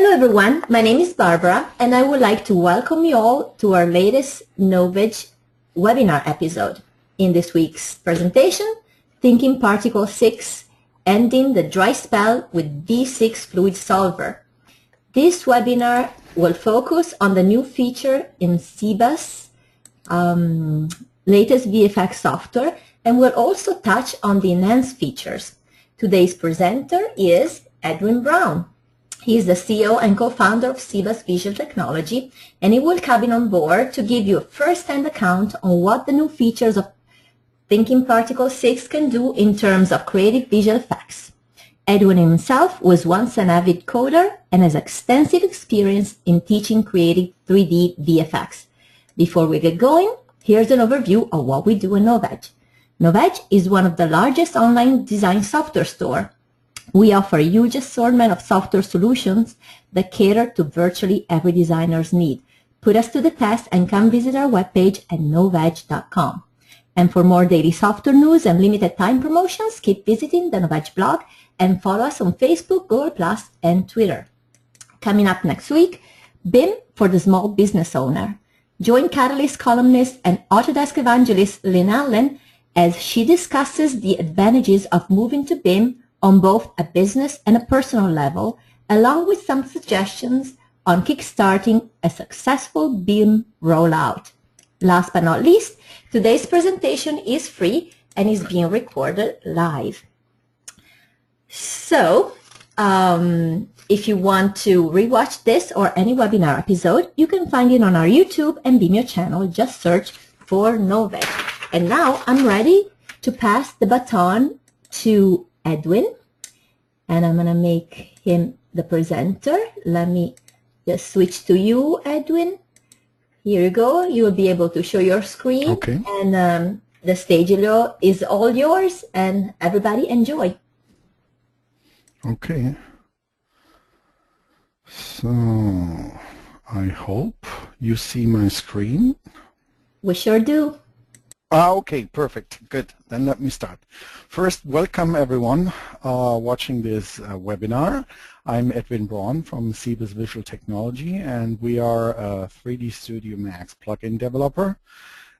Hello everyone, my name is Barbara and I would like to welcome you all to our latest Novedge webinar episode. In this week's presentation, Thinking Particle 6, Ending the Dry Spell with V6 FluidSolver. This webinar will focus on the new feature in Cebas' latest VFX software and will also touch on the enhanced features. Today's presenter is Edwin Braun. He is the CEO and co-founder of Cebas Visual Technology, and he will come on board to give you a first-hand account on what the new features of Thinking Particle 6 can do in terms of creative visual effects. Edwin himself was once an avid coder and has extensive experience in teaching creative 3D VFX. Before we get going, here's an overview of what we do in Novedge. Novedge is one of the largest online design software stores. We offer a huge assortment of software solutions that cater to virtually every designer's need. Put us to the test and come visit our webpage at novedge.com. And for more daily software news and limited time promotions, keep visiting the Novedge blog and follow us on Facebook, Google+, and Twitter. Coming up next week, BIM for the small business owner. Join Catalyst columnist and Autodesk evangelist Lynn Allen as she discusses the advantages of moving to BIM on both a business and a personal level, along with some suggestions on kickstarting a successful BIM rollout. Last but not least, today's presentation is free and is being recorded live. So, if you want to rewatch this or any webinar episode, you can find it on our YouTube and Vimeo channel. Just search for Novedge. And now I'm ready to pass the baton to Edwin, and I'm going to make him the presenter. Let me just switch to you, Edwin. Here you go. You will be able to show your screen. Okay. And the stage is all yours, and everybody enjoy. Okay. So, I hope you see my screen. We sure do. Okay, perfect. Good. Then let me start. First, welcome everyone watching this webinar. I'm Edwin Braun from Cebas Visual Technology, and we are a 3D Studio Max plugin developer.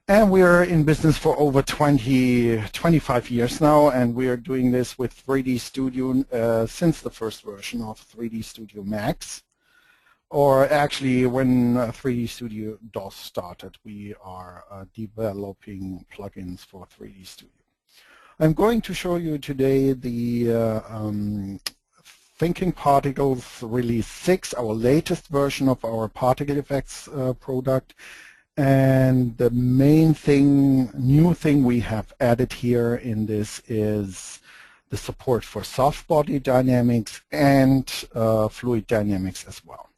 And we are in business for over 25 years now, and we are doing this with 3D Studio since the first version of 3D Studio Max. Or actually, when 3D Studio DOS started, we are developing plugins for 3D Studio. I'm going to show you today the Thinking Particles Release 6, our latest version of our particle effects product. And the main new thing we have added here in this is the support for soft body dynamics and fluid dynamics as well.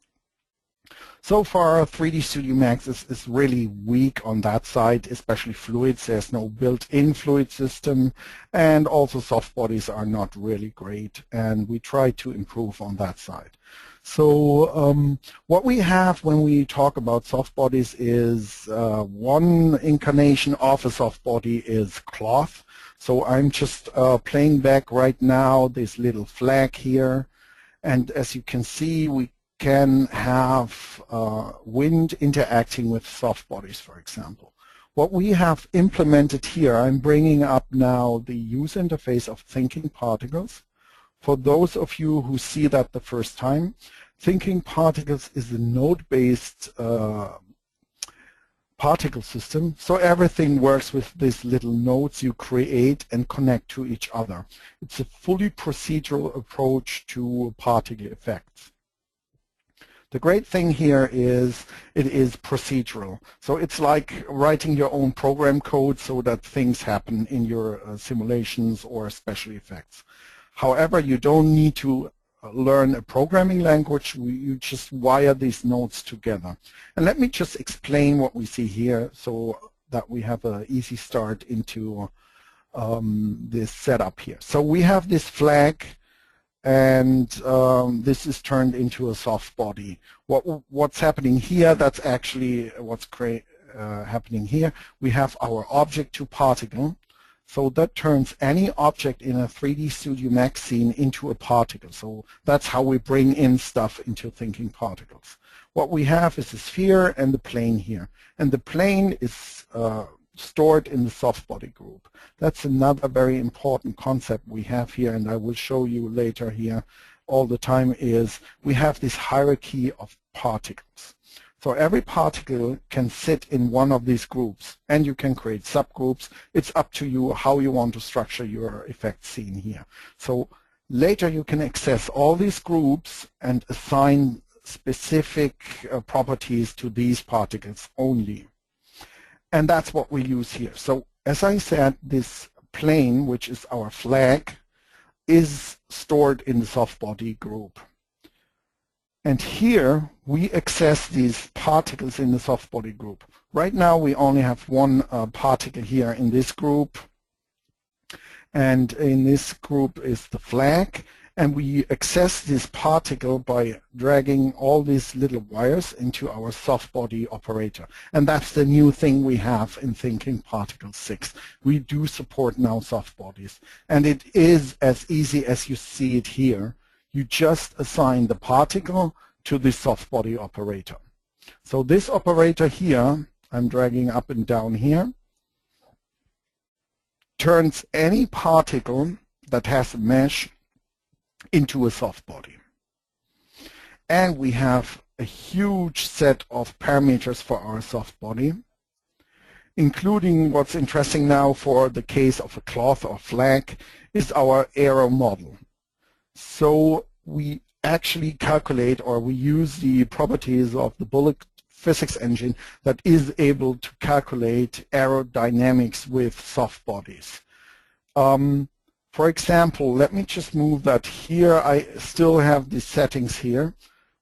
So far, 3D Studio Max is really weak on that side, especially fluids. There's no built-in fluid system, and also soft bodies are not really great, and we try to improve on that side. So what we have when we talk about soft bodies is one incarnation of a soft body is cloth. So I'm just playing back right now this little flag here, and as you can see, we can have wind interacting with soft bodies, for example. What we have implemented here, I'm bringing up now the user interface of Thinking Particles. For those of you who see that the first time, Thinking Particles is a node-based particle system, so everything works with these little nodes you create and connect to each other. It's a fully procedural approach to particle effects. The great thing here is it is procedural. So it's like writing your own program code so that things happen in your simulations or special effects. However, you don't need to learn a programming language. You just wire these nodes together. And let me just explain what we see here so that we have an easy start into this setup here. So we have this flag, and this is turned into a soft body. What's happening here, that's actually what's happening here. We have our object to particle, So that turns any object in a 3D Studio Max scene into a particle. So that's how we bring in stuff into thinking particles. What we have is a sphere and the plane here. And the plane is stored in the soft body group. That's another very important concept we have here, and I will show you later here all the time, is we have this hierarchy of particles. So every particle can sit in one of these groups, and you can create subgroups. It's up to you how you want to structure your effect scene here. So later you can access all these groups and assign specific properties to these particles only. And that's what we use here. So as I said, this plane, which is our flag, is stored in the soft body group. And here we access these particles in the soft body group. Right now we only have one particle here in this group. And in this group is the flag. And we access this particle by dragging all these little wires into our soft body operator. And that's the new thing we have in Thinking Particles 6. We do support now soft bodies. And it is as easy as you see it here. You just assign the particle to the soft body operator. So this operator here, I'm dragging up and down here, turns any particle that has a mesh into a soft body. And we have a huge set of parameters for our soft body, including what's interesting now for the case of a cloth or flag is our aero model. So we actually calculate, or we use the properties of the bullet physics engine that is able to calculate aerodynamics with soft bodies. For example, let me just move that here. I still have the settings here.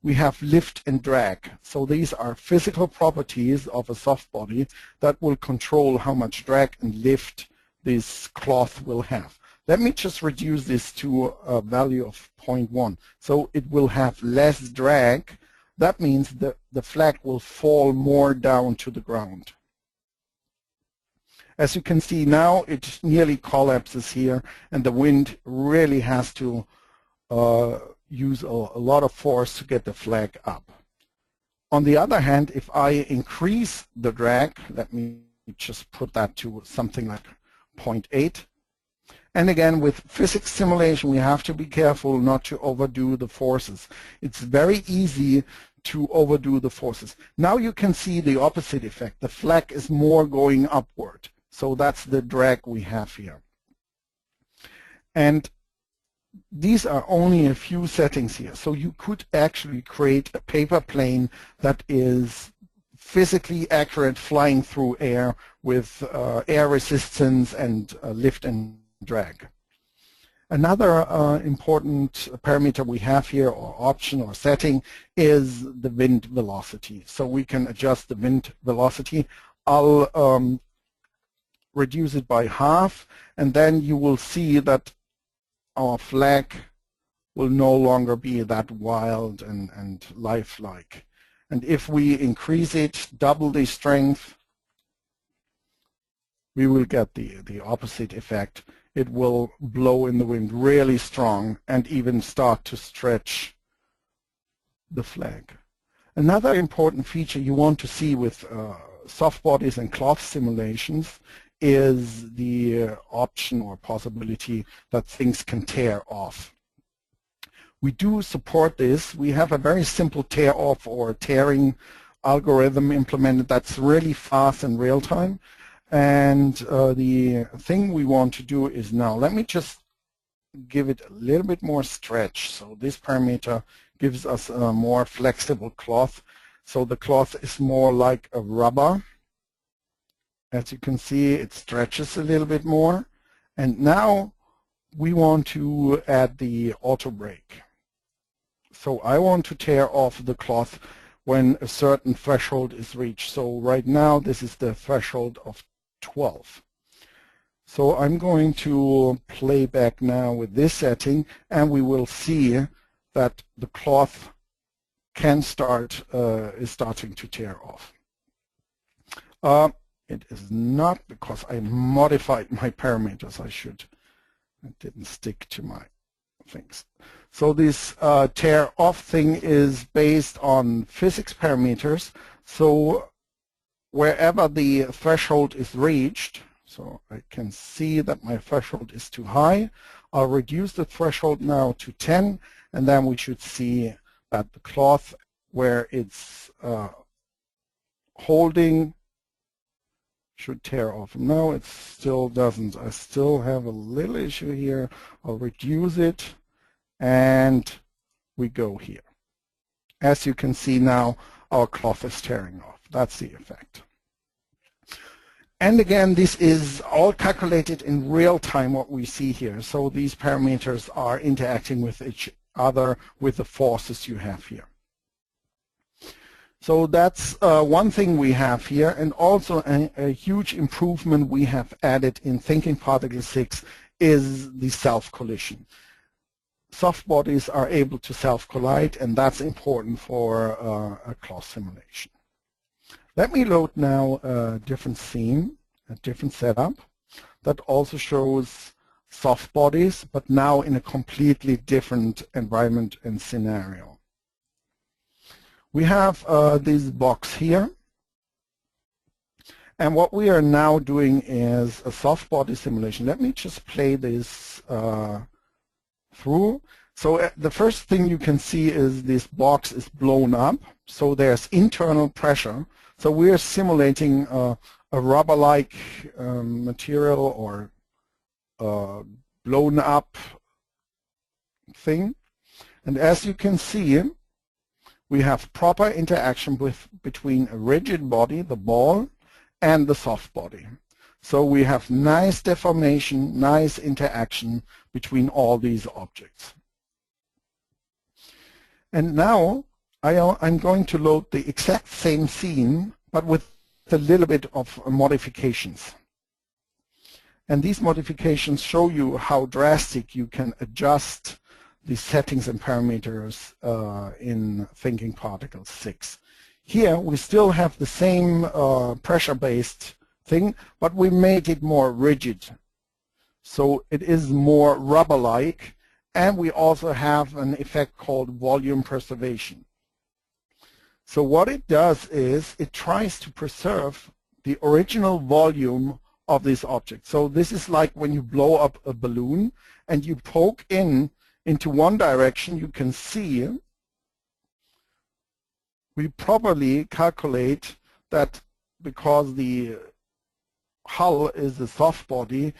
We have lift and drag. So these are physical properties of a soft body that will control how much drag and lift this cloth will have. Let me just reduce this to a value of 0.1. So it will have less drag. That means that the flag will fall more down to the ground. As you can see now, it nearly collapses here, and the wind really has to use a lot of force to get the flag up. On the other hand, if I increase the drag, let me just put that to something like 0.8. And again, with physics simulation, we have to be careful not to overdo the forces. It's very easy to overdo the forces. Now you can see the opposite effect. The flag is more going upward. So that's the drag we have here. And these are only a few settings here. So you could actually create a paper plane that is physically accurate, flying through air with air resistance and lift and drag. Another important parameter we have here, or option or setting, is the wind velocity. So we can adjust the wind velocity. I'll reduce it by half, and then you will see that our flag will no longer be that wild and lifelike. And if we increase it, double the strength, we will get the opposite effect. It will blow in the wind really strong and even start to stretch the flag. Another important feature you want to see with soft bodies and cloth simulations is the option or possibility that things can tear off. We do support this. We have a very simple tear off or tearing algorithm implemented that's really fast in real time. And the thing we want to do is now, let me just give it a little bit more stretch. So this parameter gives us a more flexible cloth. So the cloth is more like a rubber. As you can see, it stretches a little bit more. And now we want to add the auto break. So I want to tear off the cloth when a certain threshold is reached. So right now, this is the threshold of 12. So I'm going to play back now with this setting, and we will see that the cloth is starting to tear off. it is not, because I modified my parameters. I didn't stick to my things. So this tear off thing is based on physics parameters. So wherever the threshold is reached, so I can see that my threshold is too high, I'll reduce the threshold now to 10, and then we should see that the cloth where it's holding should tear off. No, it still doesn't. I still have a little issue here. I'll reduce it, and we go here. As you can see now, our cloth is tearing off. That's the effect. And again, this is all calculated in real time, what we see here. So these parameters are interacting with each other with the forces you have here. So that's one thing we have here, and also a huge improvement we have added in Thinking Particle 6 is the self-collision. Soft bodies are able to self-collide, and that's important for a cloth simulation. Let me load now a different scene, a different setup that also shows soft bodies, but now in a completely different environment and scenario. We have this box here, and what we are now doing is a soft body simulation. Let me just play this through. So the first thing you can see is this box is blown up, so there's internal pressure. So we are simulating a rubber-like material or blown up thing. And as you can see, we have proper interaction between a rigid body, the ball, and the soft body. So we have nice deformation, nice interaction between all these objects. And now I'm going to load the exact same scene, but with a little bit of modifications. And these modifications show you how drastic you can adjust the settings and parameters in Thinking Particle 6. Here we still have the same pressure-based thing, but we made it more rigid. So it is more rubber-like, and we also have an effect called volume preservation. So what it does is it tries to preserve the original volume of this object. So this is like when you blow up a balloon and you poke into one direction, you can see we properly calculate that because the hull is a soft body,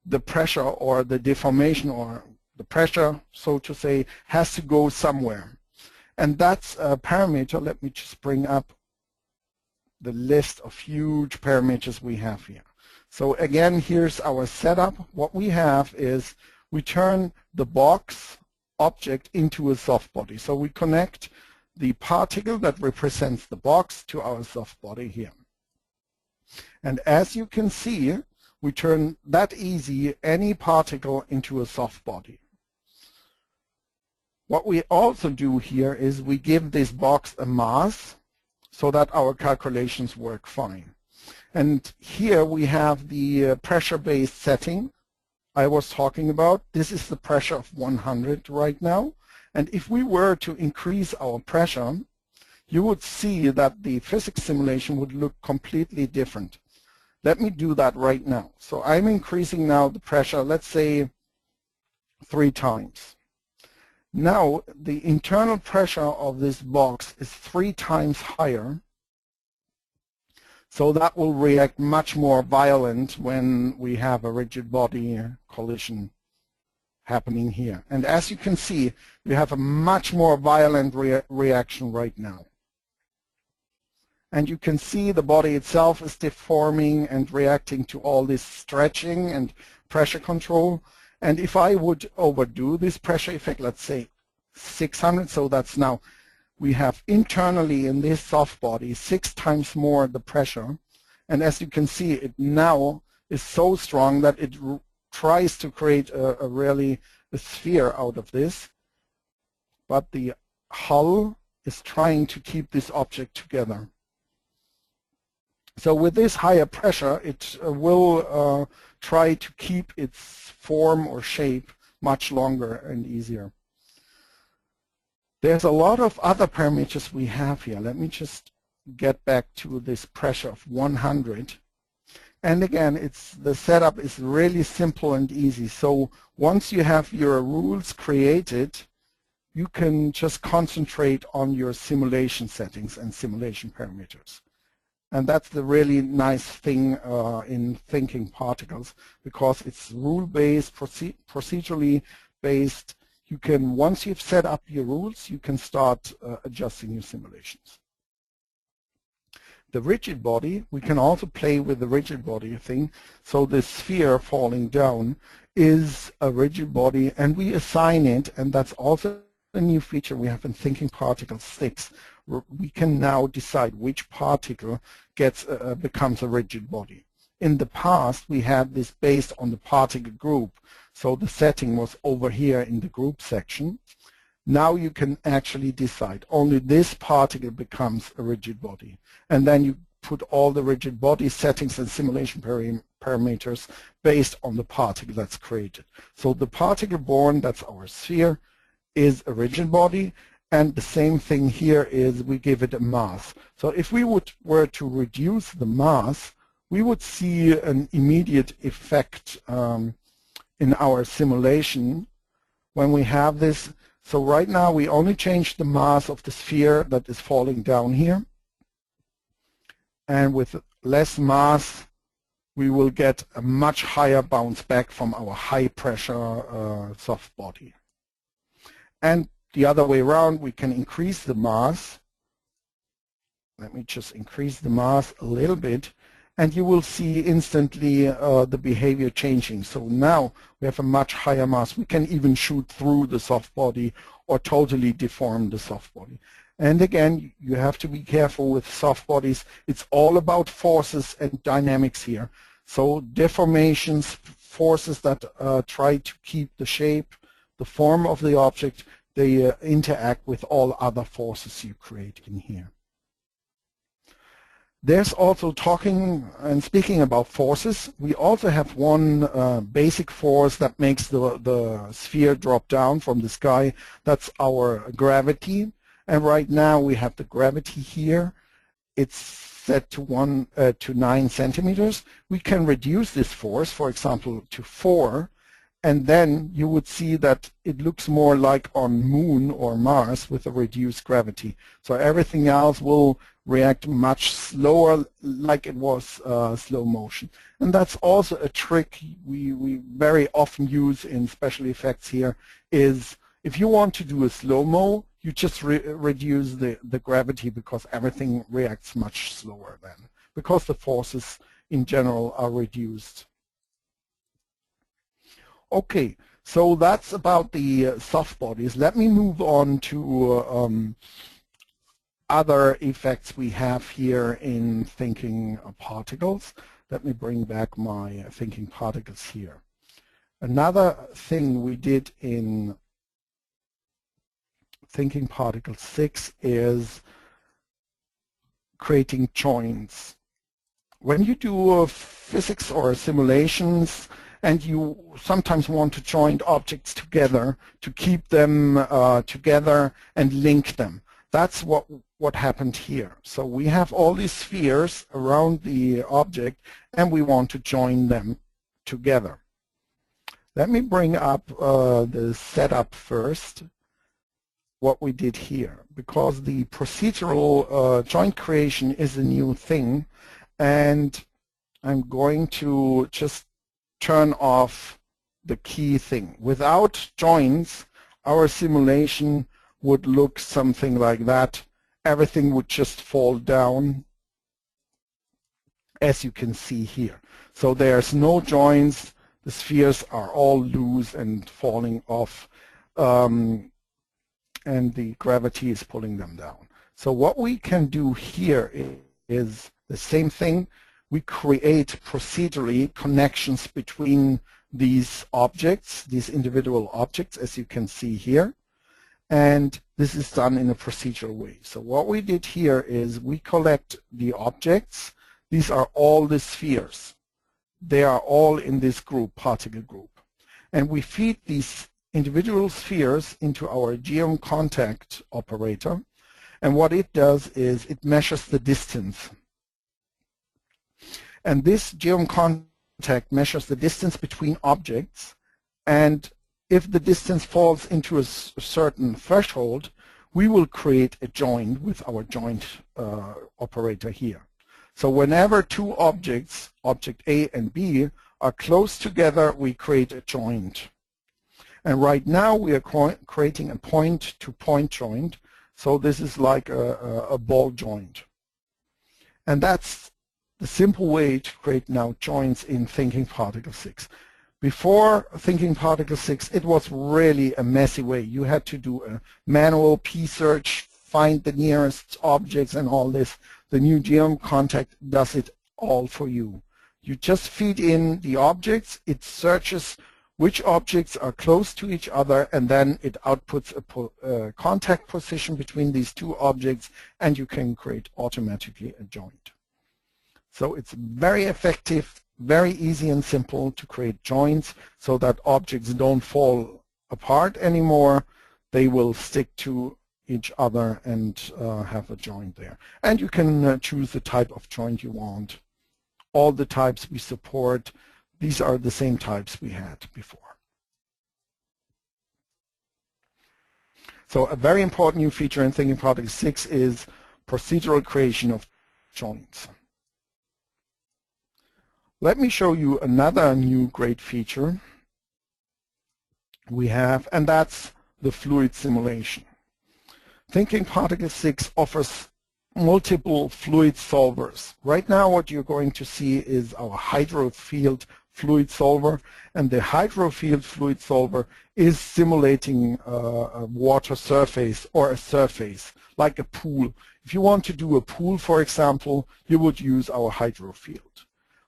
the pressure or the deformation or the pressure, so to say, has to go somewhere. And that's a parameter. Let me just bring up the list of huge parameters we have here. So again, here's our setup. What we have is we turn the box object into a soft body. So we connect the particle that represents the box to our soft body here. And as you can see, we turn that easy any particle into a soft body. What we also do here is we give this box a mass so that our calculations work fine. And here we have the pressure-based setting I was talking about. This is the pressure of 100 right now. And if we were to increase our pressure, you would see that the physics simulation would look completely different. Let me do that right now. So I'm increasing now the pressure, let's say 3 times. Now the internal pressure of this box is 3 times higher. So that will react much more violent when we have a rigid body collision happening here. And as you can see, we have a much more violent reaction right now. And you can see the body itself is deforming and reacting to all this stretching and pressure control. And if I would overdo this pressure effect, let's say 600, so that's now, we have internally in this soft body 6 times more the pressure. And as you can see, it now is so strong that it tries to create a sphere out of this. But the hull is trying to keep this object together. So with this higher pressure, it will try to keep its form or shape much longer and easier. There's a lot of other parameters we have here. Let me just get back to this pressure of 100. And again, the setup is really simple and easy. So once you have your rules created, you can just concentrate on your simulation settings and simulation parameters. And that's the really nice thing in thinking particles, because it's rule-based, procedurally based. You can, once you've set up your rules, you can start adjusting your simulations. The rigid body, we can also play with the rigid body thing. So the sphere falling down is a rigid body, and we assign it, and that's also a new feature we have in Thinking Particles 6. We can now decide which particle becomes a rigid body. In the past, we had this based on the particle group, so the setting was over here in the group section. Now you can actually decide only this particle becomes a rigid body, and then you put all the rigid body settings and simulation parameters based on the particle that's created. So the particle born, that's our sphere, is a rigid body, and the same thing here is we give it a mass. So if we were to reduce the mass, we would see an immediate effect in our simulation when we have this. So right now we only change the mass of the sphere that is falling down here, and with less mass we will get a much higher bounce back from our high pressure soft body. And the other way around, we can increase the mass. Let me just increase the mass a little bit, and you will see instantly the behavior changing. So now we have a much higher mass. We can even shoot through the soft body or totally deform the soft body. And again, you have to be careful with soft bodies. It's all about forces and dynamics here. So deformations, forces that try to keep the shape, the form of the object, they interact with all other forces you create in here. There's also talking and speaking about forces. We also have one basic force that makes the sphere drop down from the sky. That's our gravity. And right now we have the gravity here. It's set to 9 centimeters. We can reduce this force, for example, to 4. And then you would see that it looks more like on Moon or Mars with a reduced gravity. So everything else will react much slower, like it was slow motion. And that's also a trick we very often use in special effects here, is if you want to do a slow-mo, you just reduce the gravity, because everything reacts much slower then, because the forces in general are reduced. Okay, so that's about the soft bodies. Let me move on to other effects we have here in Thinking Particles. Let me bring back my Thinking Particles here. Another thing we did in Thinking Particles 6 is creating joints. When you do physics or simulations, and you sometimes want to join objects together to keep them together and link them. That's what happened here. So we have all these spheres around the object, and we want to join them together. Let me bring up the setup first, what we did here, because the procedural joint creation is a new thing, and I'm going to just turn off the key thing. Without joints, our simulation would look something like that. Everything would just fall down, as you can see here. So there's no joints. The spheres are all loose and falling off, and the gravity is pulling them down. So what we can do here is the same thing. We create procedurally connections between these objects, these individual objects, as you can see here. And this is done in a procedural way. So what we did here is we collect the objects These are all the spheres. They are all in this group, particle group. And we feed these individual spheres into our GeomContact operator. And what it does is it measures the distance. And this GeomContact measures the distance between objects. And if the distance falls into a certain threshold, we will create a joint with our joint operator here. So whenever two objects, object A and B, are close together, we create a joint. And right now we are creating a point-to-point joint. So this is like a ball joint. And that's the simple way to create now joints in Thinking Particle 6. Before Thinking Particle 6, it was really a messy way. You had to do a manual p-search, find the nearest objects and all this. The new GeomContact does it all for you. You just feed in the objects, it searches which objects are close to each other, and then it outputs a contact position between these two objects, and you can create automatically a joint. So it's very effective, very easy and simple to create joints so that objects don't fall apart anymore. They will stick to each other and have a joint there. And you can choose the type of joint you want. All the types we support, these are the same types we had before. So a very important new feature in Thinking Particle 6 is procedural creation of joints. Let me show you another new great feature we have, and that's the fluid simulation. Thinking Particle 6 offers multiple fluid solvers. Right now what you're going to see is our hydrofield fluid solver, and the hydrofield fluid solver is simulating a water surface or a surface, like a pool. If you want to do a pool, for example, you would use our hydrofield.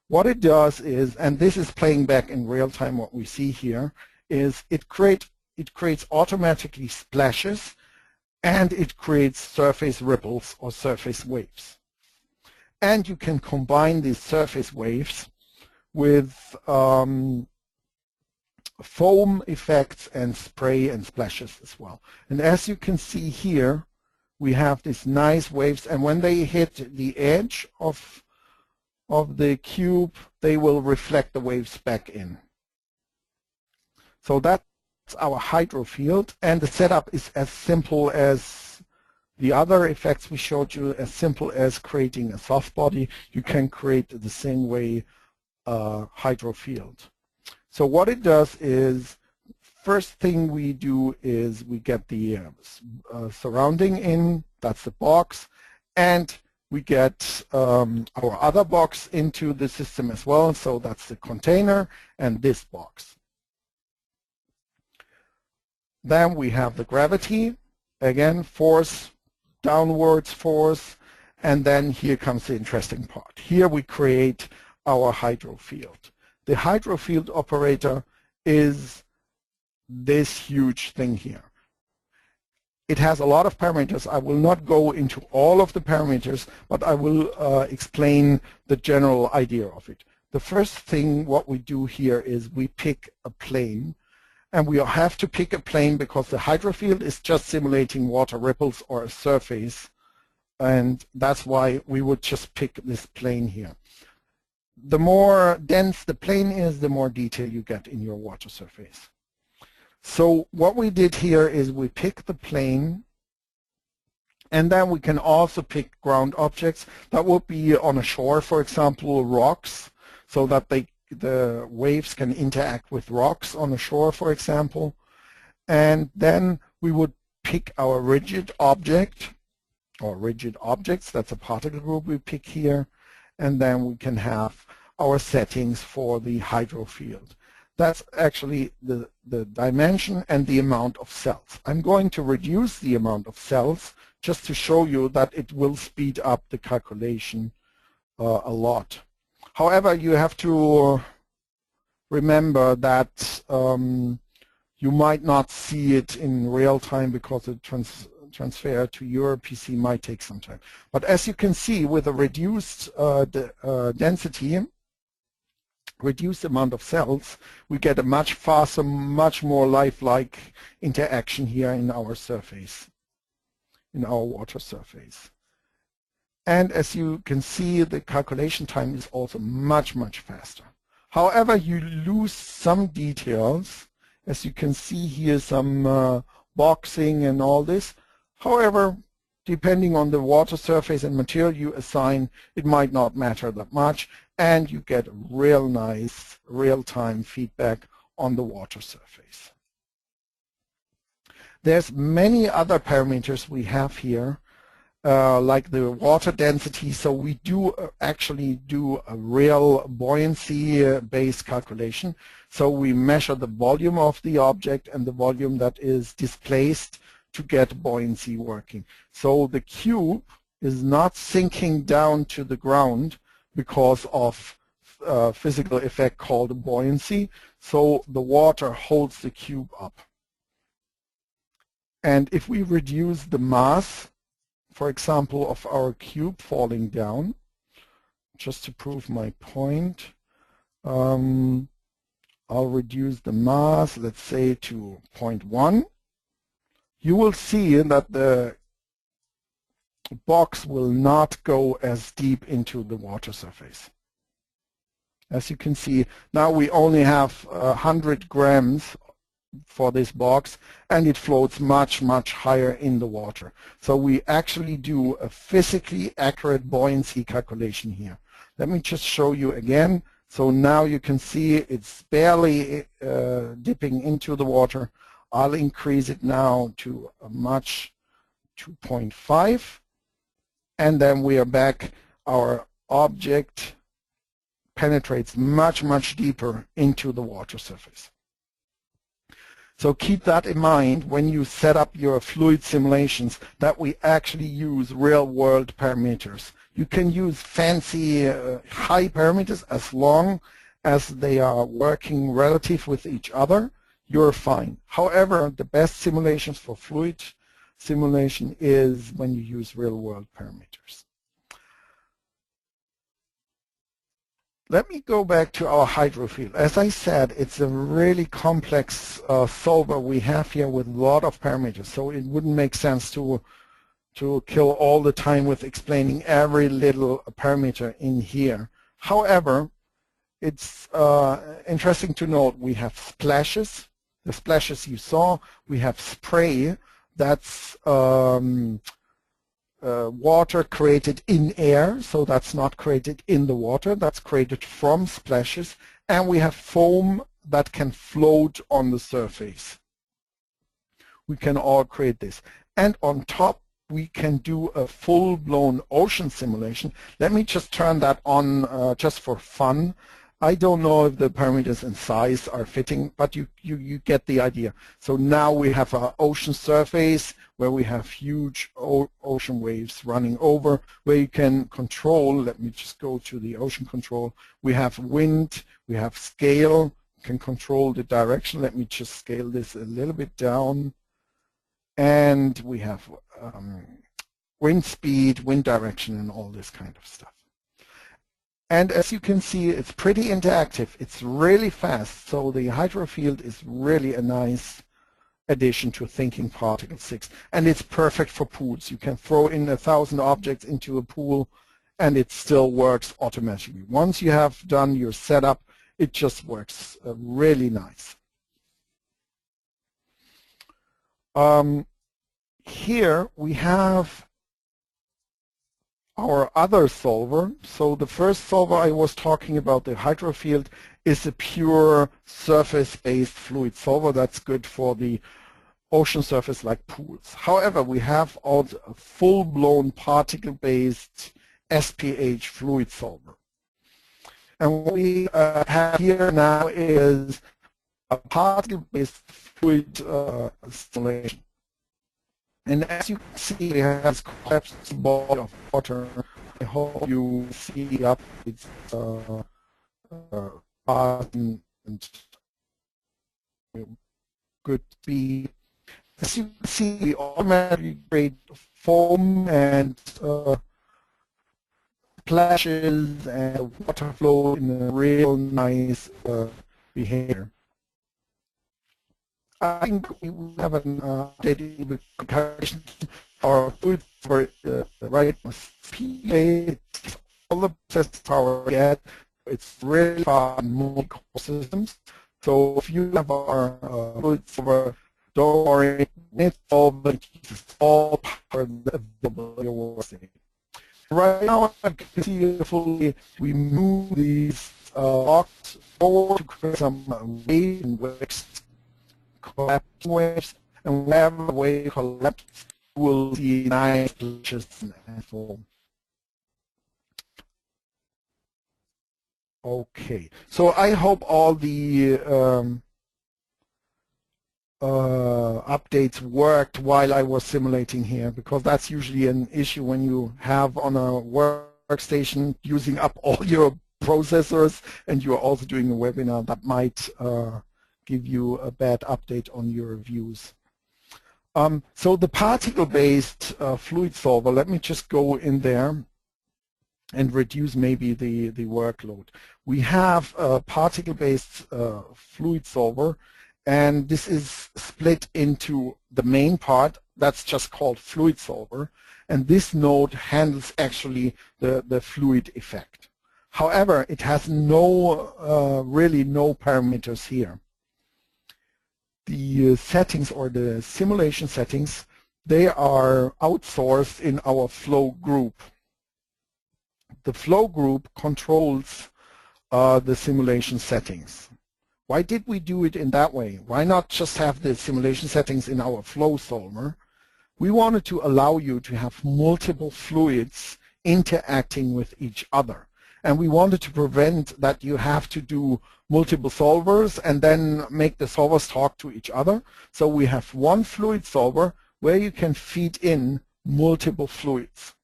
What it does is, and this is playing back in real time what we see here, is it creates automatically splashes, and it creates surface ripples or surface waves. And you can combine these surface waves with foam effects and spray and splashes as well. And as you can see here, we have these nice waves, and when they hit the edge of the cube, they will reflect the waves back in. So that's our hydrofield, and the setup is as simple as the other effects we showed you, as simple as creating a soft body. You can create the same way hydrofield. So what it does is, first thing we do is we get the surrounding in, that's the box, and we get our other box into the system as well, so that's the container and this box. Then we have the gravity, again force, downwards force, and then here comes the interesting part. Here we create our hydrofield. The hydrofield operator is this huge thing here. It has a lot of parameters. I will not go into all of the parameters, but I will explain the general idea of it. The first thing what we do here is we pick a plane, and we have to pick a plane because the hydrofield is just simulating water ripples or a surface, and that's why we would just pick this plane here. The more dense the plane is, the more detail you get in your water surface. So what we did here is we pick the plane, and then we can also pick ground objects. That would be on a shore, for example, rocks, so that the waves can interact with rocks on the shore, for example. And then we would pick our rigid object, or rigid objects, that's a particle group we pick here, and then we can have our settings for the hydrofield. That's actually the dimension and the amount of cells. I'm going to reduce the amount of cells just to show you that it will speed up the calculation a lot. However, you have to remember that you might not see it in real time because the transfer to your PC might take some time. But as you can see, with a reduced density, reduced amount of cells, we get a much faster, much more lifelike interaction here in our surface, in our water surface. And as you can see, the calculation time is also much, much faster. However, you lose some details. As you can see here, some boxing and all this. However, depending on the water surface and material you assign, it might not matter that much, and you get real nice real-time feedback on the water surface. There's many other parameters we have here, like the water density. So we do actually do a real buoyancy-based calculation. So we measure the volume of the object and the volume that is displaced to get buoyancy working. So the cube is not sinking down to the ground because of physical effect called buoyancy. So the water holds the cube up. And if we reduce the mass, for example, of our cube falling down, just to prove my point, I'll reduce the mass, let's say, to 0.1. You will see that the box will not go as deep into the water surface. As you can see, now we only have 100 grams for this box, and it floats much, much higher in the water. So we actually do a physically accurate buoyancy calculation here. Let me just show you again. So now you can see it's barely dipping into the water. I'll increase it now to a much 2.5, and then we are back. Our object penetrates much, much deeper into the water surface. So keep that in mind when you set up your fluid simulations, that we actually use real-world parameters. You can use fancy high parameters as long as they are working relative with each other. You're fine. However, the best simulations for fluid simulation is when you use real-world parameters. Let me go back to our hydrofield. As I said, it's a really complex solver we have here with a lot of parameters, so it wouldn't make sense to kill all the time with explaining every little parameter in here. However, it's interesting to note we have splashes. The splashes you saw. We have spray. That's water created in air, so that's not created in the water, that's created from splashes, and we have foam that can float on the surface. We can all create this. And on top, we can do a full-blown ocean simulation. Let me just turn that on just for fun. I don't know if the parameters and size are fitting, but you get the idea. So now we have an ocean surface where we have huge ocean waves running over, where you can control. Let me just go to the ocean control. We have wind, we have scale, can control the direction. Let me just scale this a little bit down. And we have wind speed, wind direction, and all this kind of stuff. And as you can see, it's pretty interactive. It's really fast. So the hydrofield is really a nice addition to Thinking Particle 6. And it's perfect for pools. You can throw in 1,000 objects into a pool, and it still works automatically. Once you have done your setup, it just works really nice. Here we have our other solver. So the first solver I was talking about, the hydrofield, is a pure surface-based fluid solver that's good for the ocean surface like pools. However, we have also a full-blown particle-based SPH fluid solver. And what we have here now is a particle-based fluid simulation. And as you can see, it has collapsed body of water. I hope you see up its path and good speed. As you can see, we automatically create foam and splashes and water flow in a real nice behavior. I think we will have an updated comparison or for right PA, all the process power we get. It's really fun multi-core systems. So if you have our FluidSolver, don't worry, it's all power available in your workstation. Right now, I can see fully we move these blocks forward to create some waves and waves, collapsing waves, and whenever the wave collapses, you will see nice glitches and so on. Okay, so I hope all the updates worked while I was simulating here, because that's usually an issue when you have on a workstation using up all your processors and you're also doing a webinar. That might give you a bad update on your views. So the particle-based FluidSolver, let me just go in there and reduce maybe the workload. We have a particle-based FluidSolver, and this is split into the main part that's just called FluidSolver, and this node handles actually the fluid effect. However, it has no really no parameters here. The settings or the simulation settings, they are outsourced in our flow group. The flow group controls the simulation settings. Why did we do it in that way? Why not just have the simulation settings in our FluidSolver? We wanted to allow you to have multiple fluids interacting with each other. And we wanted to prevent that you have to do multiple solvers and then make the solvers talk to each other. So we have one FluidSolver where you can feed in multiple fluids.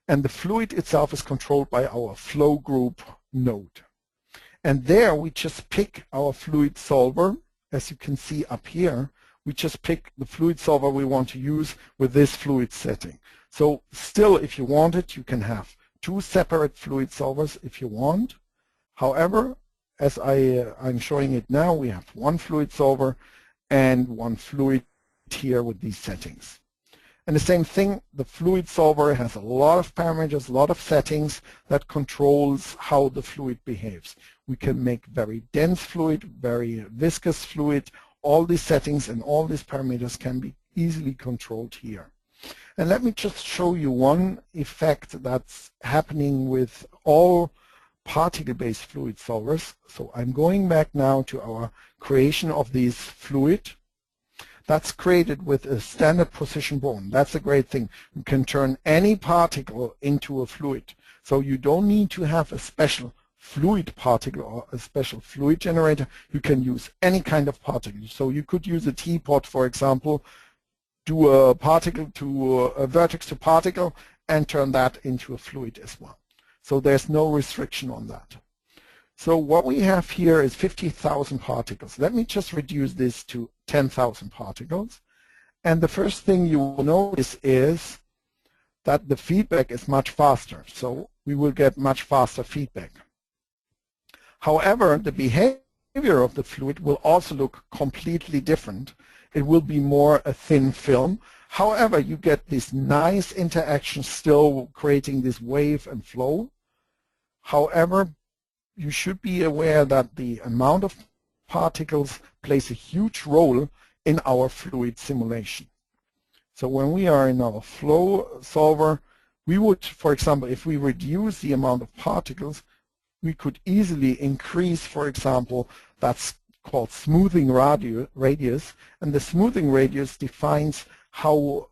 And the fluid itself is controlled by our flow group node. And there we just pick our FluidSolver. As you can see up here, we just pick the FluidSolver we want to use with this fluid setting. So still, if you want it, you can have two separate FluidSolvers if you want. However, as I'm showing it now, we have one FluidSolver and one fluid here with these settings. And the same thing, the FluidSolver has a lot of parameters, a lot of settings that controls how the fluid behaves. We can make very dense fluid, very viscous fluid. All these settings and all these parameters can be easily controlled here. And let me just show you one effect that's happening with all particle-based FluidSolvers. So I'm going back now to our creation of these fluid. That's created with a standard precision bond. That's a great thing. You can turn any particle into a fluid. So you don't need to have a special fluid particle or a special fluid generator. You can use any kind of particle. So you could use a teapot, for example, do a particle to a vertex to particle and turn that into a fluid as well. So there's no restriction on that. So what we have here is 50,000 particles. Let me just reduce this to 10,000 particles. And the first thing you will notice is that the feedback is much faster. So we will get much faster feedback. However, the behavior of the fluid will also look completely different. It will be more a thin film. However, you get this nice interaction still creating this wave and flow. However, you should be aware that the amount of particles plays a huge role in our fluid simulation. So when we are in our FluidSolver, we would, for example, if we reduce the amount of particles, we could easily increase, for example, that's called smoothing radius, and the smoothing radius defines how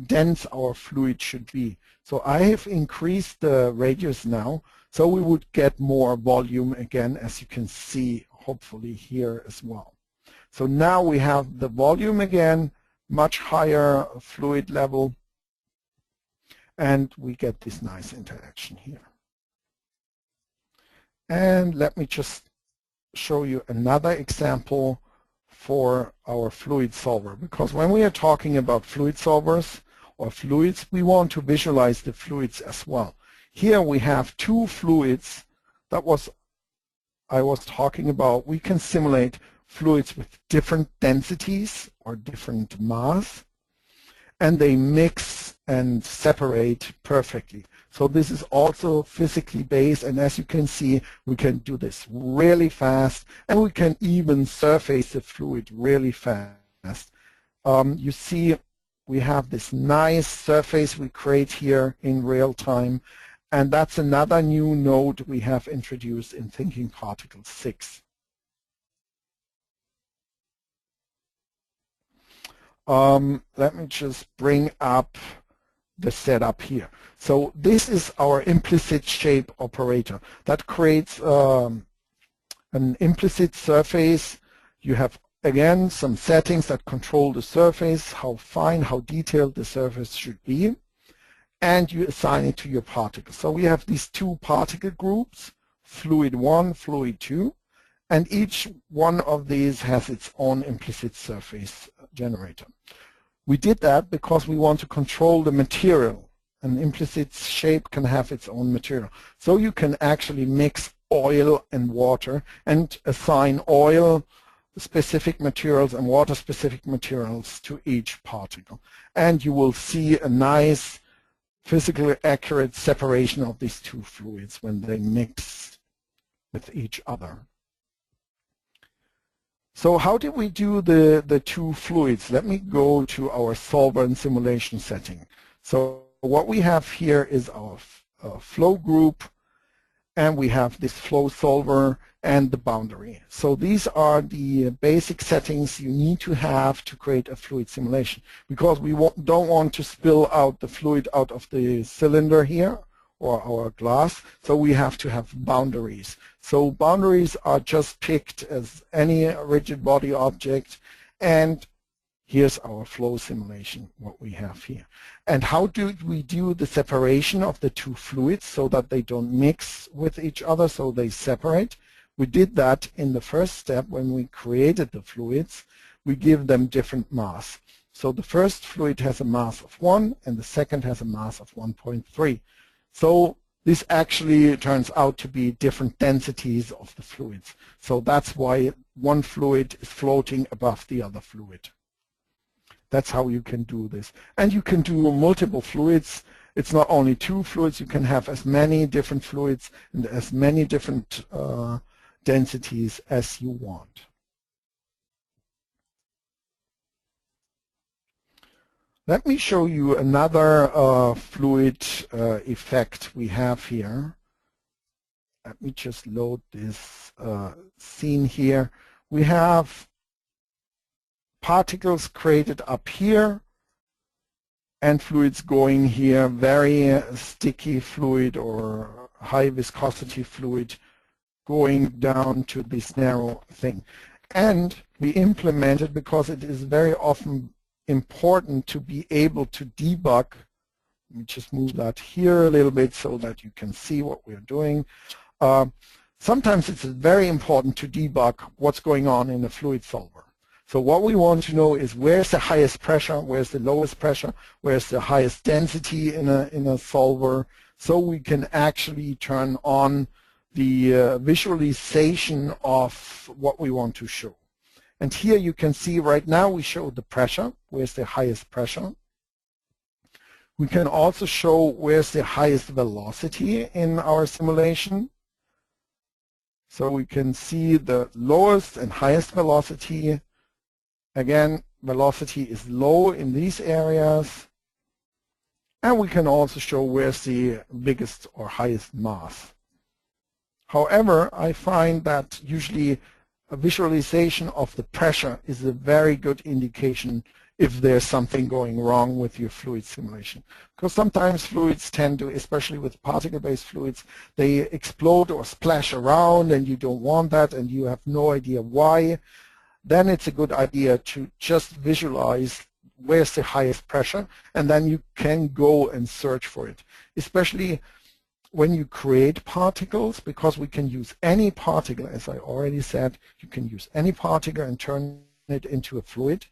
dense our fluid should be. So I have increased the radius now, so we would get more volume again, as you can see hopefully here as well. So now we have the volume again, much higher fluid level, and we get this nice interaction here. And let me just show you another example for our FluidSolver, because when we are talking about FluidSolvers or fluids, we want to visualize the fluids as well. Here we have two fluids that I was talking about. We can simulate fluids with different densities or different mass, and they mix and separate perfectly. So this is also physically based, and as you can see, we can do this really fast, and we can even surface the fluid really fast. You see we have this nice surface we create here in real time, and that's another new node we have introduced in Thinking Particles 6. Let me just bring up the setup here. So this is our implicit shape operator that creates an implicit surface. You have again some settings that control the surface, how fine, how detailed the surface should be, and you assign it to your particle. So we have these two particle groups, fluid 1, fluid 2, and each one of these has its own implicit surface generator. We did that because we want to control the material. An implicit shape can have its own material. So you can actually mix oil and water and assign oil-specific materials and water-specific materials to each particle. And you will see a nice, physically accurate separation of these two fluids when they mix with each other. So how did we do the two fluids? Let me go to our solver and simulation setting. So what we have here is our flow group, and we have this FluidSolver and the boundary. So these are the basic settings you need to have to create a fluid simulation, because we don't want to spill out the fluid out of the cylinder here or our glass, so we have to have boundaries. So boundaries are just picked as any rigid body object, and here's our flow simulation, what we have here. And how do we do the separation of the two fluids so that they don't mix with each other, so they separate? We did that in the first step when we created the fluids. We give them different mass. So the first fluid has a mass of 1, and the second has a mass of 1.3. So this actually turns out to be different densities of the fluids. So that's why one fluid is floating above the other fluid. That's how you can do this. And you can do multiple fluids. It's not only two fluids. You can have as many different fluids and as many different densities as you want. Let me show you another fluid effect we have here. Let me just load this scene here. We have particles created up here and fluids going here, very sticky fluid or high viscosity fluid going down to this narrow thing. And we implement it because it is very often important to be able to debug. Let me just move that here a little bit so that you can see what we're doing. Sometimes it's very important to debug what's going on in a FluidSolver. So what we want to know is where's the highest pressure, where's the lowest pressure, where's the highest density in a solver, so we can actually turn on the visualization of what we want to show. And here you can see right now we show the pressure, where's the highest pressure. We can also show where's the highest velocity in our simulation. So we can see the lowest and highest velocity. Again, velocity is low in these areas. And we can also show where's the biggest or highest mass. However, I find that usually a visualization of the pressure is a very good indication if there's something going wrong with your fluid simulation. Because sometimes fluids tend to, especially with particle-based fluids, they explode or splash around and you don't want that and you have no idea why. Then it's a good idea to just visualize where's the highest pressure, and then you can go and search for it. Especially when you create particles, because we can use any particle, as I already said, you can use any particle and turn it into a fluid.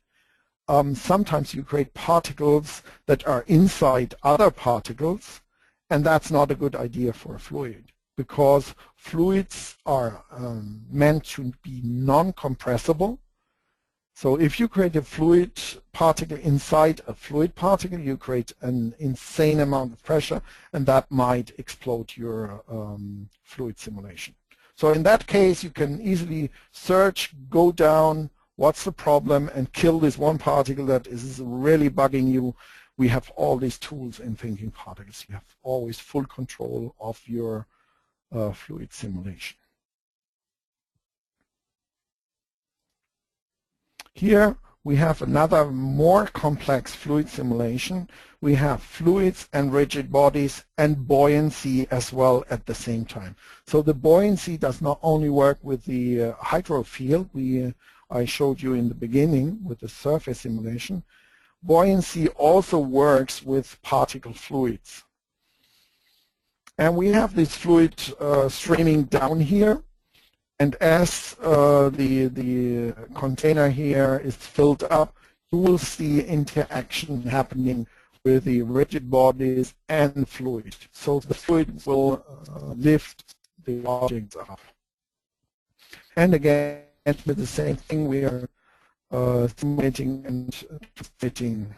Sometimes you create particles that are inside other particles, and that's not a good idea for a fluid, because fluids are meant to be non-compressible. So if you create a fluid particle inside a fluid particle, you create an insane amount of pressure, and that might explode your fluid simulation. So in that case, you can easily search, go down, what's the problem, and kill this one particle that is really bugging you. We have all these tools in Thinking Particles. You have always full control of your fluid simulation. Here we have another more complex fluid simulation. We have fluids and rigid bodies and buoyancy as well at the same time. So the buoyancy does not only work with the hydro field I showed you in the beginning with the surface simulation. Buoyancy also works with particle fluids. And we have this fluid streaming down here. And as the container here is filled up, you will see interaction happening with the rigid bodies and fluid. So the fluid will lift the objects up. And again, with the same thing, we are simulating and fitting.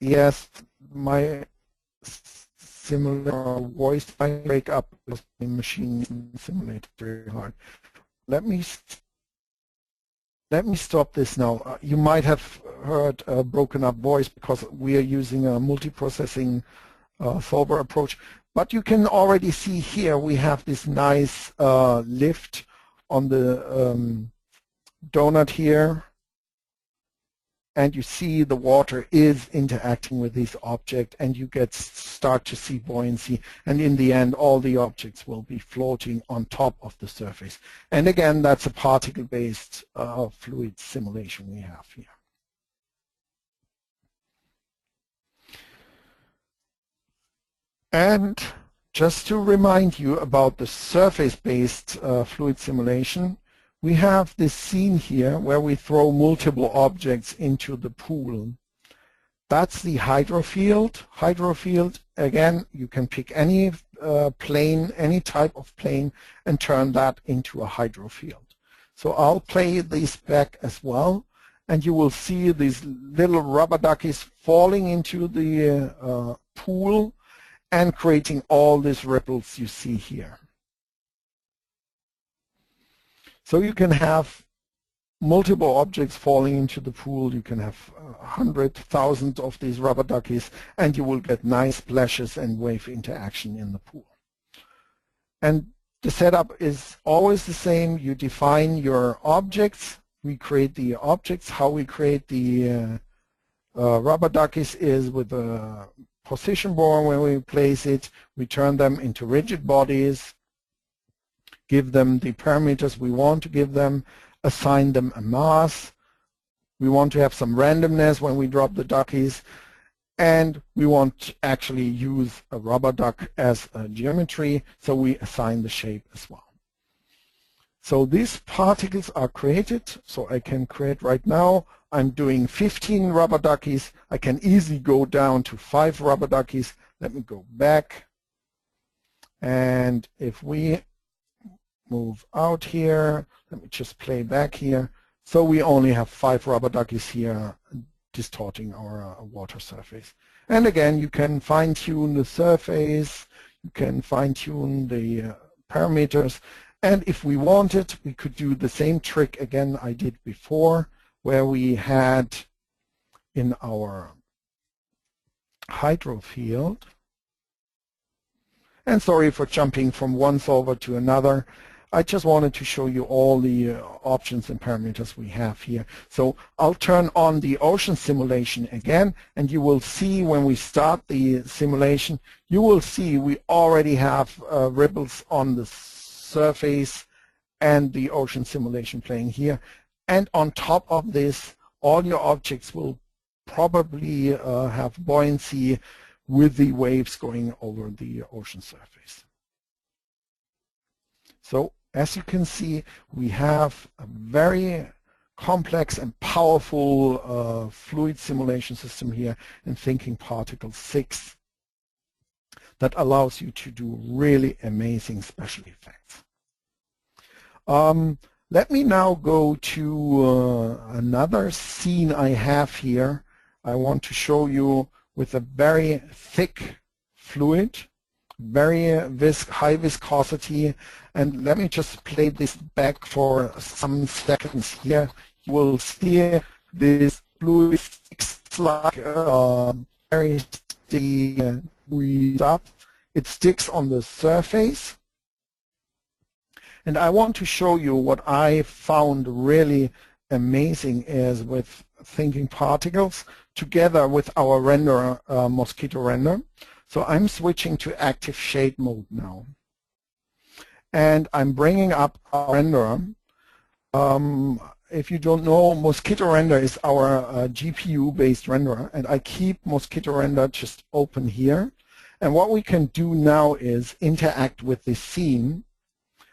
Yes, my similar voice might break up because the machine simulated very hard. Let me stop this now. You might have heard a broken up voice because we are using a multiprocessing solver approach. But you can already see here we have this nice lift on the donut here. And you see the water is interacting with this object, and you start to see buoyancy. And in the end, all the objects will be floating on top of the surface. And again, that's a particle-based fluid simulation we have here. And just to remind you about the surface-based fluid simulation, we have this scene here where we throw multiple objects into the pool. That's the hydro field. Hydro field, again, you can pick any plane, any type of plane, and turn that into a hydro field. So I'll play this back as well, and you will see these little rubber duckies falling into the pool and creating all these ripples you see here. So you can have multiple objects falling into the pool. You can have 100,000 of these rubber duckies, and you will get nice splashes and wave interaction in the pool. And the setup is always the same. You define your objects. We create the objects. How we create the rubber duckies is with a position bar. When we place it, we turn them into rigid bodies, give them the parameters we want to give them, assign them a mass. We want to have some randomness when we drop the duckies, and we want to actually use a rubber duck as a geometry, so we assign the shape as well. So these particles are created, so I can create right now, I'm doing 15 rubber duckies. I can easily go down to 5 rubber duckies. Let me go back, and if we move out here, let me just play back here. So we only have 5 rubber duckies here distorting our water surface. And again, you can fine-tune the surface, you can fine-tune the parameters, and if we wanted, we could do the same trick again I did before, where we had in our hydro field, and sorry for jumping from one solver to another, I just wanted to show you all the options and parameters we have here. So I'll turn on the ocean simulation again, and you will see when we start the simulation, you will see we already have ripples on the surface and the ocean simulation playing here. And on top of this, all your objects will probably have buoyancy with the waves going over the ocean surface. So as you can see, we have a very complex and powerful fluid simulation system here in Thinking Particles 6 that allows you to do really amazing special effects. Let me now go to another scene I have here. I want to show you with a very thick fluid, very high viscosity, and let me just play this back for some seconds here. You will see this fluid sticks like very sticky stuff. It sticks on the surface. And I want to show you what I found really amazing is with Thinking Particles together with our renderer, Mosquito Render. So I'm switching to active shade mode now. And I'm bringing up our renderer. If you don't know, Mosquito Render is our GPU-based renderer, and I keep Mosquito Render just open here. And what we can do now is interact with this scene.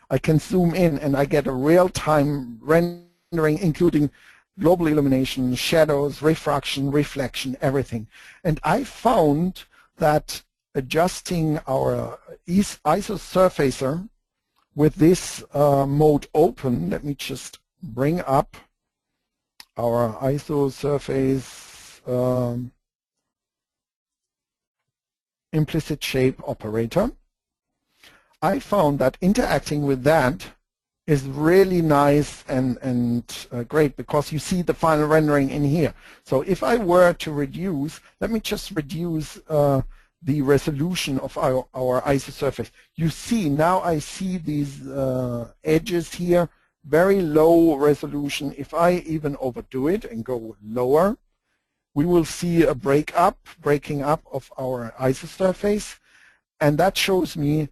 I can zoom in and I get a real-time rendering, including global illumination, shadows, refraction, reflection, everything. And I found that adjusting our ISO surfacer with this mode open, let me just bring up our ISO surface implicit shape operator. I found that interacting with that is really nice and great, because you see the final rendering in here. So if I were to reduce, let me just reduce the resolution of our ISO surface. You see, now I see these edges here, very low resolution. If I even overdo it and go lower, we will see a breaking up of our ISO surface, and that shows me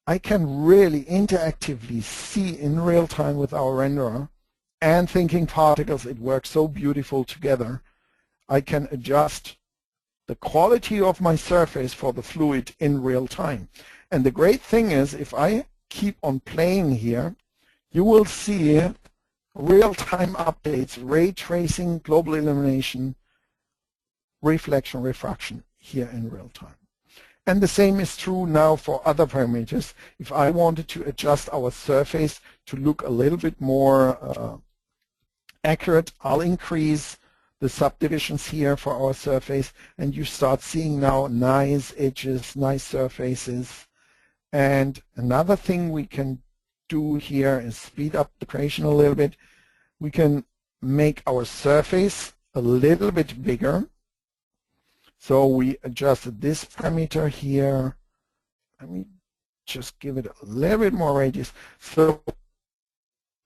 I can really interactively see in real time with our renderer and Thinking Particles. It works so beautiful together. I can adjust the quality of my surface for the fluid in real time. And the great thing is, if I keep on playing here, you will see real-time updates, ray tracing, global illumination, reflection, refraction here in real time. And the same is true now for other parameters. If I wanted to adjust our surface to look a little bit more accurate, I'll increase the subdivisions here for our surface, and you start seeing now nice edges, nice surfaces. And another thing we can do here is speed up the creation a little bit. We can make our surface a little bit bigger. So we adjusted this parameter here. Let me just give it a little bit more radius. So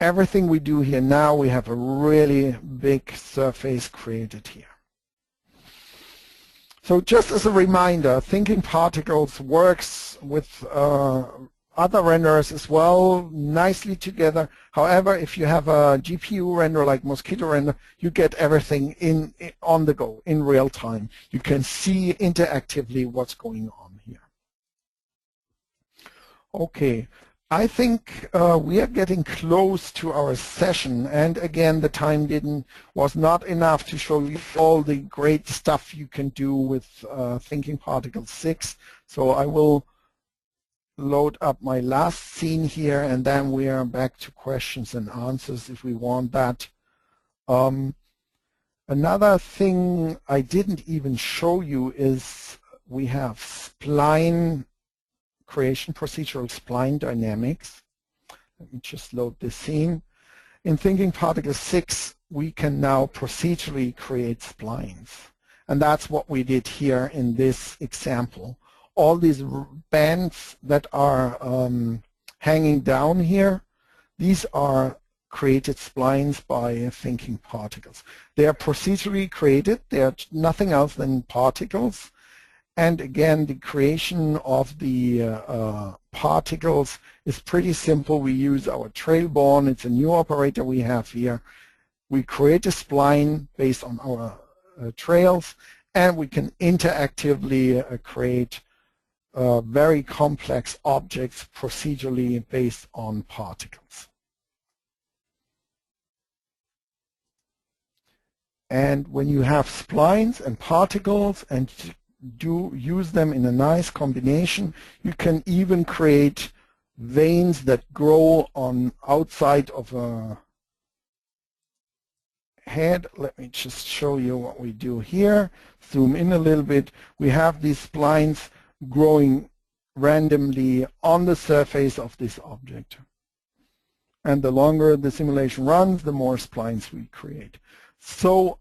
everything we do here now, we have a really big surface created here. So just as a reminder, Thinking Particles works with other renderers as well, nicely together. However, if you have a GPU render like Mosquito Render, you get everything on the go, in real time. You can see interactively what's going on here. Okay, I think we are getting close to our session, and again, the time was not enough to show you all the great stuff you can do with Thinking Particles 6. So I will load up my last scene here, and then we are back to questions and answers if we want that. Another thing I didn't even show you is we have spline creation, procedural spline dynamics. Let me just load this scene. In Thinking Particles 6, we can now procedurally create splines. And that's what we did here in this example. All these bands that are hanging down here, these are created splines by Thinking Particles. They are procedurally created. They are nothing else than particles. And again, the creation of the particles is pretty simple. We use our trail-born. It's a new operator we have here. We create a spline based on our trails, and we can interactively create very complex objects procedurally based on particles. And when you have splines and particles and do use them in a nice combination, you can even create veins that grow on outside of a head. Let me just show you what we do here. Zoom in a little bit. We have these splines growing randomly on the surface of this object. And the longer the simulation runs, the more splines we create. So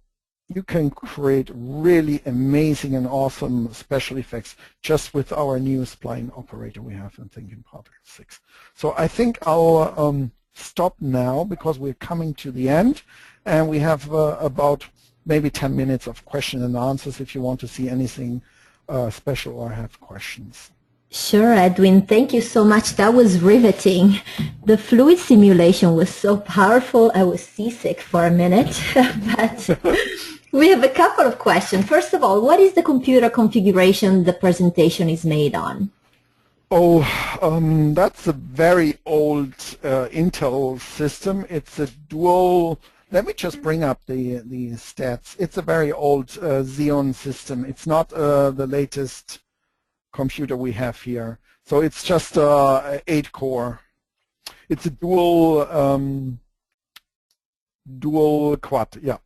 you can create really amazing and awesome special effects just with our new spline operator we have in Thinking Particle 6. So I think I'll stop now because we're coming to the end, and we have about maybe 10 minutes of question and answers if you want to see anything special or have questions. Sure, Edwin. Thank you so much. That was riveting. The fluid simulation was so powerful. I was seasick for a minute. But we have a couple of questions. First of all, what is the computer configuration the presentation is made on? Oh, that's a very old Intel system. It's a dual. Let me just bring up the stats. It's a very old Xeon system. It's not the latest computer we have here. So it's just 8-core. It's a dual quad, yeah.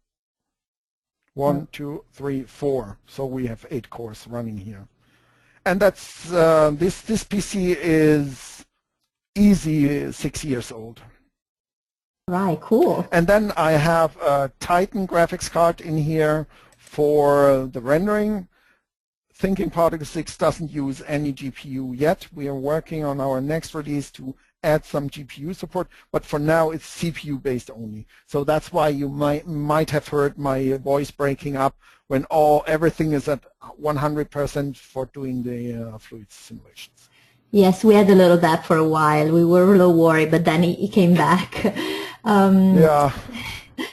1, 2, 3, 4. So we have 8 cores running here. And that's this PC is easy 6 years old. Right, cool. And then I have a Titan graphics card in here for the rendering. Thinking Particle 6 doesn't use any GPU yet. We are working on our next release to add some GPU support, but for now it's CPU based only. So that's why you might have heard my voice breaking up when everything is at 100% for doing the fluid simulations. Yes, we had a little that for a while. We were a little worried, but then he came back. Yeah.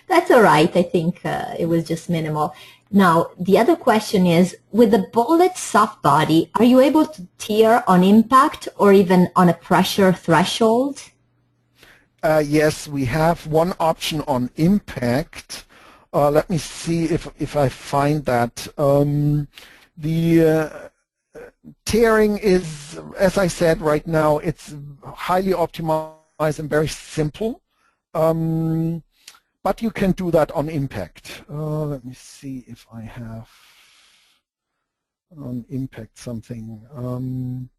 That's all right. I think it was just minimal. Now, the other question is, with the bullet soft body, are you able to tear on impact or even on a pressure threshold? Yes, we have one option on impact. Let me see if I find that. The tearing is, as I said right now, it's highly optimized and very simple. But you can do that on impact. Let me see if I have on impact something.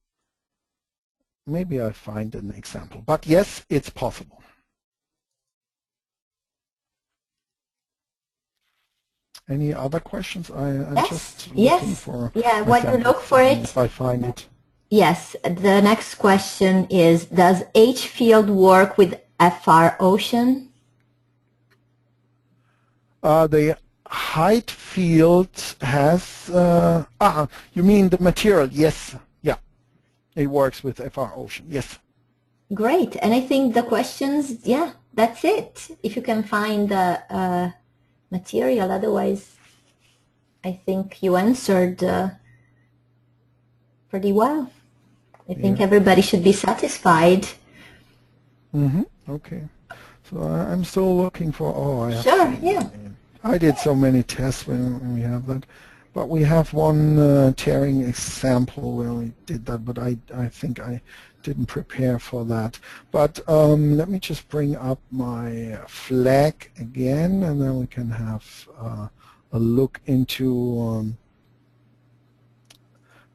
Maybe I find an example. But yes, it's possible. Any other questions? I'm just looking for. Yeah, when you look for it. If I find it. Yes, the next question is, does H field work with FR Ocean? The height field has, you mean the material? Yes, yeah. It works with FR Ocean, yes. Great, and I think the questions, yeah, that's it. If you can find the material, otherwise I think you answered pretty well. I think everybody should be satisfied. Mm-hmm. Okay. So I'm still looking for, Sure, yeah. I did so many tests when we have that. But we have one tearing example where we did that, but I think I didn't prepare for that. But let me just bring up my flag again, and then we can have a look into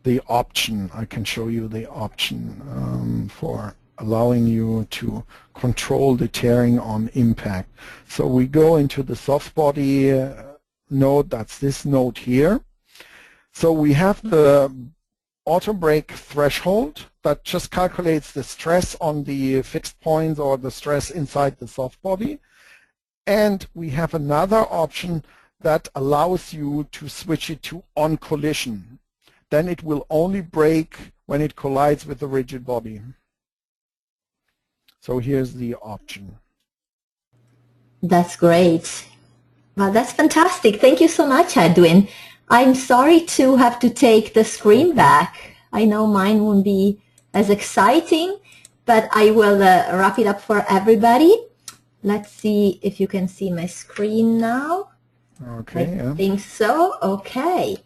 the option. I can show you the option for allowing you to control the tearing on impact. So we go into the soft body node, that's this node here. So we have the auto break threshold that just calculates the stress on the fixed points or the stress inside the soft body. And we have another option that allows you to switch it to on collision. Then it will only break when it collides with the rigid body. So here's the option. That's great. Well, that's fantastic. Thank you so much, Edwin. I'm sorry to have to take the screen back. I know mine won't be as exciting, but I will wrap it up for everybody. Let's see if you can see my screen now. Okay. I think so. Okay.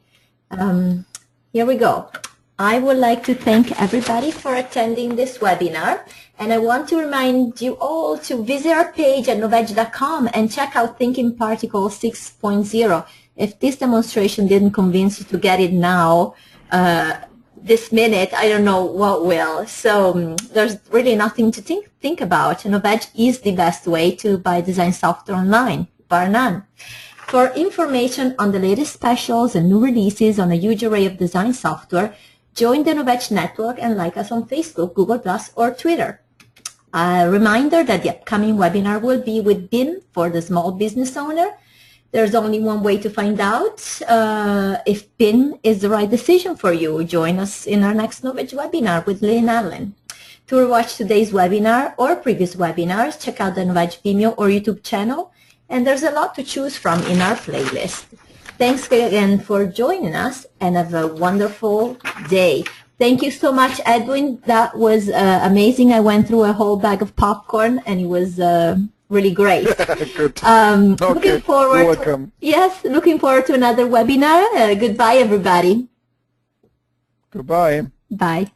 Here we go. I would like to thank everybody for attending this webinar, and I want to remind you all to visit our page at novedge.com and check out tParticles 6.0. If this demonstration didn't convince you to get it now, this minute, I don't know what will. So there's really nothing to think about. Novedge is the best way to buy design software online, bar none. For information on the latest specials and new releases on a huge array of design software, join the Novedge network and like us on Facebook, Google+, or Twitter. A reminder that the upcoming webinar will be with BIM for the small business owner. There's only one way to find out if BIM is the right decision for you. Join us in our next Novedge webinar with Lee and Allan. To watch today's webinar or previous webinars, check out the Novedge Vimeo or YouTube channel, and there's a lot to choose from in our playlist. Thanks again for joining us, and have a wonderful day. Thank you so much, Edwin. That was amazing. I went through a whole bag of popcorn, and it was really great. Good. Okay. Looking forward. You're welcome. Yes, looking forward to another webinar. Goodbye, everybody. Goodbye. Bye.